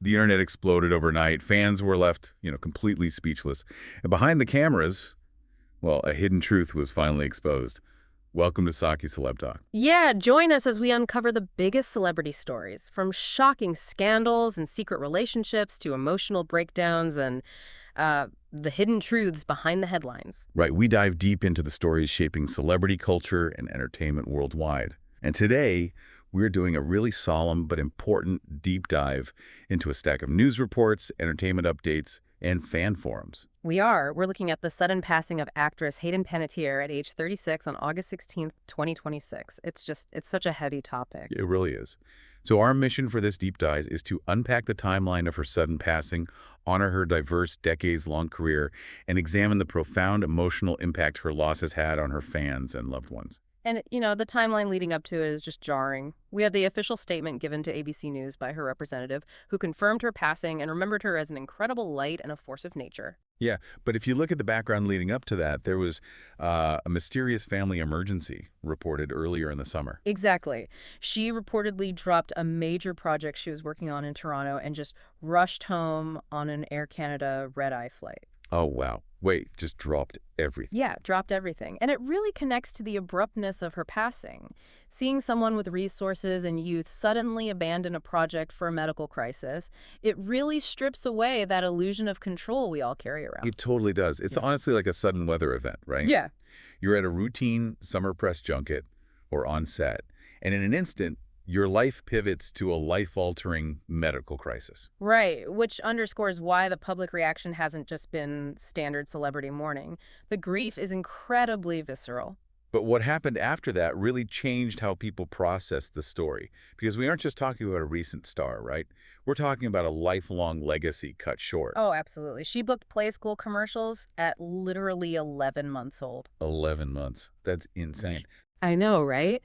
The internet exploded overnight. Fans were left, completely speechless. And behind the cameras, well, a hidden truth was finally exposed. Welcome to Saqi Celeb Talk. Yeah, join us as we uncover the biggest celebrity stories, from shocking scandals and secret relationships to emotional breakdowns and the hidden truths behind the headlines. Right, we dive deep into the stories shaping celebrity culture and entertainment worldwide. And today, we're doing a really solemn but important deep dive into a stack of news reports, entertainment updates, and fan forums. We're looking at the sudden passing of actress Hayden Panettiere at age 36 on August 16th, 2026. It's such a heady topic. It really is. So our mission for this deep dive is to unpack the timeline of her sudden passing, honor her diverse, decades-long career, and examine the profound emotional impact her loss has had on her fans and loved ones. And, the timeline leading up to it is just jarring. We have the official statement given to ABC News by her representative, who confirmed her passing and remembered her as an incredible light and a force of nature. Yeah, but if you look at the background leading up to that, there was a mysterious family emergency reported earlier in the summer. Exactly. She reportedly dropped a major project she was working on in Toronto and just rushed home on an Air Canada red-eye flight. Oh, wow. Wait, just dropped everything. Yeah, dropped everything. And it really connects to the abruptness of her passing. Seeing someone with resources and youth suddenly abandon a project for a medical crisis, it really strips away that illusion of control we all carry around. It totally does. It's honestly like a sudden weather event, right? Yeah. You're at a routine summer press junket or on set, and in an instant, your life pivots to a life-altering medical crisis. Right, which underscores why the public reaction hasn't just been standard celebrity mourning. The grief is incredibly visceral. But what happened after that really changed how people process the story. Because we aren't just talking about a recent star, right? We're talking about a lifelong legacy cut short. Oh, absolutely. She booked Play School commercials at literally 11 months old. 11 months. That's insane. I know, right?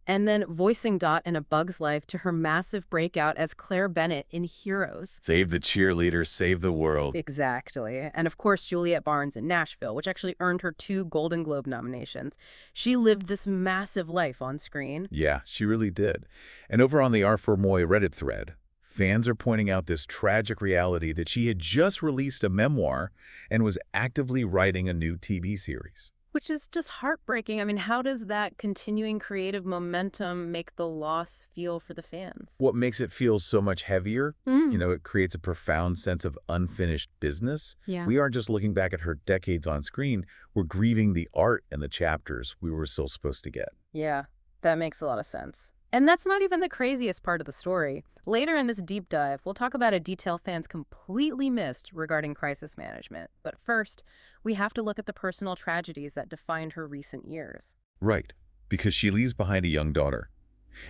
And then voicing Dot in A Bug's Life to her massive breakout as Claire Bennett in Heroes. Save the cheerleader, save the world. Exactly. And of course, Juliette Barnes in Nashville, which actually earned her 2 Golden Globe nominations. She lived this massive life on screen. Yeah, she really did. And over on the R4Moy Reddit thread, fans are pointing out this tragic reality that she had just released a memoir and was actively writing a new TV series. Which is just heartbreaking. I mean, how does that continuing creative momentum make the loss feel for the fans? What makes it feel so much heavier, it creates a profound sense of unfinished business. Yeah. We aren't just looking back at her decades on screen, we're grieving the art and the chapters we were still supposed to get. Yeah, that makes a lot of sense. And that's not even the craziest part of the story. Later in this deep dive, we'll talk about a detail fans completely missed regarding crisis management. But first, we have to look at the personal tragedies that defined her recent years. Right, because she leaves behind a young daughter.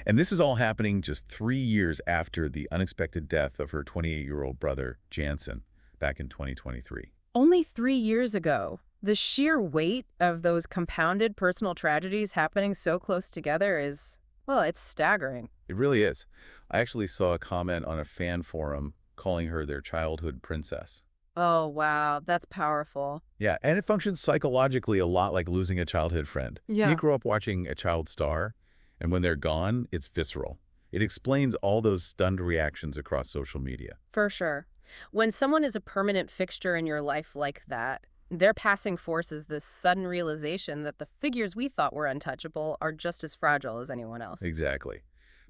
And this is all happening just 3 years after the unexpected death of her 28-year-old brother, Jansen, back in 2023. Only 3 years ago. The sheer weight of those compounded personal tragedies happening so close together is, well, it's staggering. It really is. I actually saw a comment on a fan forum calling her their childhood princess. Oh, wow, that's powerful. Yeah, and it functions psychologically a lot like losing a childhood friend. Yeah. You grow up watching a child star, and when they're gone, it's visceral. It explains all those stunned reactions across social media. For sure. When someone is a permanent fixture in your life like that, their passing forces this sudden realization that the figures we thought were untouchable are just as fragile as anyone else. Exactly.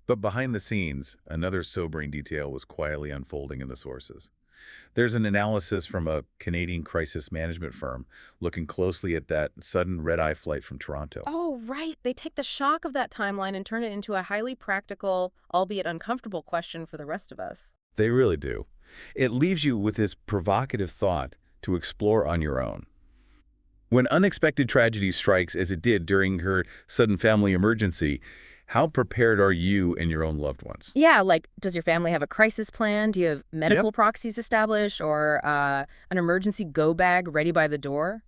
But behind the scenes, another sobering detail was quietly unfolding in the sources. There's an analysis from a Canadian crisis management firm looking closely at that sudden red-eye flight from Toronto. Oh, right. They take the shock of that timeline and turn it into a highly practical, albeit uncomfortable question for the rest of us. They really do. It leaves you with this provocative thought to explore on your own. When unexpected tragedy strikes, as it did during her sudden family emergency, how prepared are you and your own loved ones? Yeah, like, does your family have a crisis plan? Do you have medical proxies established or an emergency go bag ready by the door?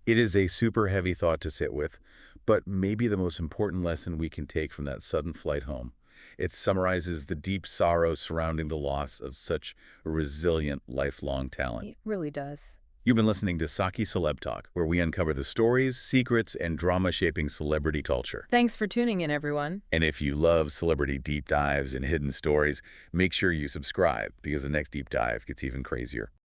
It is a super heavy thought to sit with, but maybe the most important lesson we can take from that sudden flight home. It summarizes the deep sorrow surrounding the loss of such a resilient, lifelong talent. It really does. You've been listening to Saqi Celeb Talk, where we uncover the stories, secrets, and drama shaping celebrity culture. Thanks for tuning in, everyone. And if you love celebrity deep dives and hidden stories, make sure you subscribe because the next deep dive gets even crazier.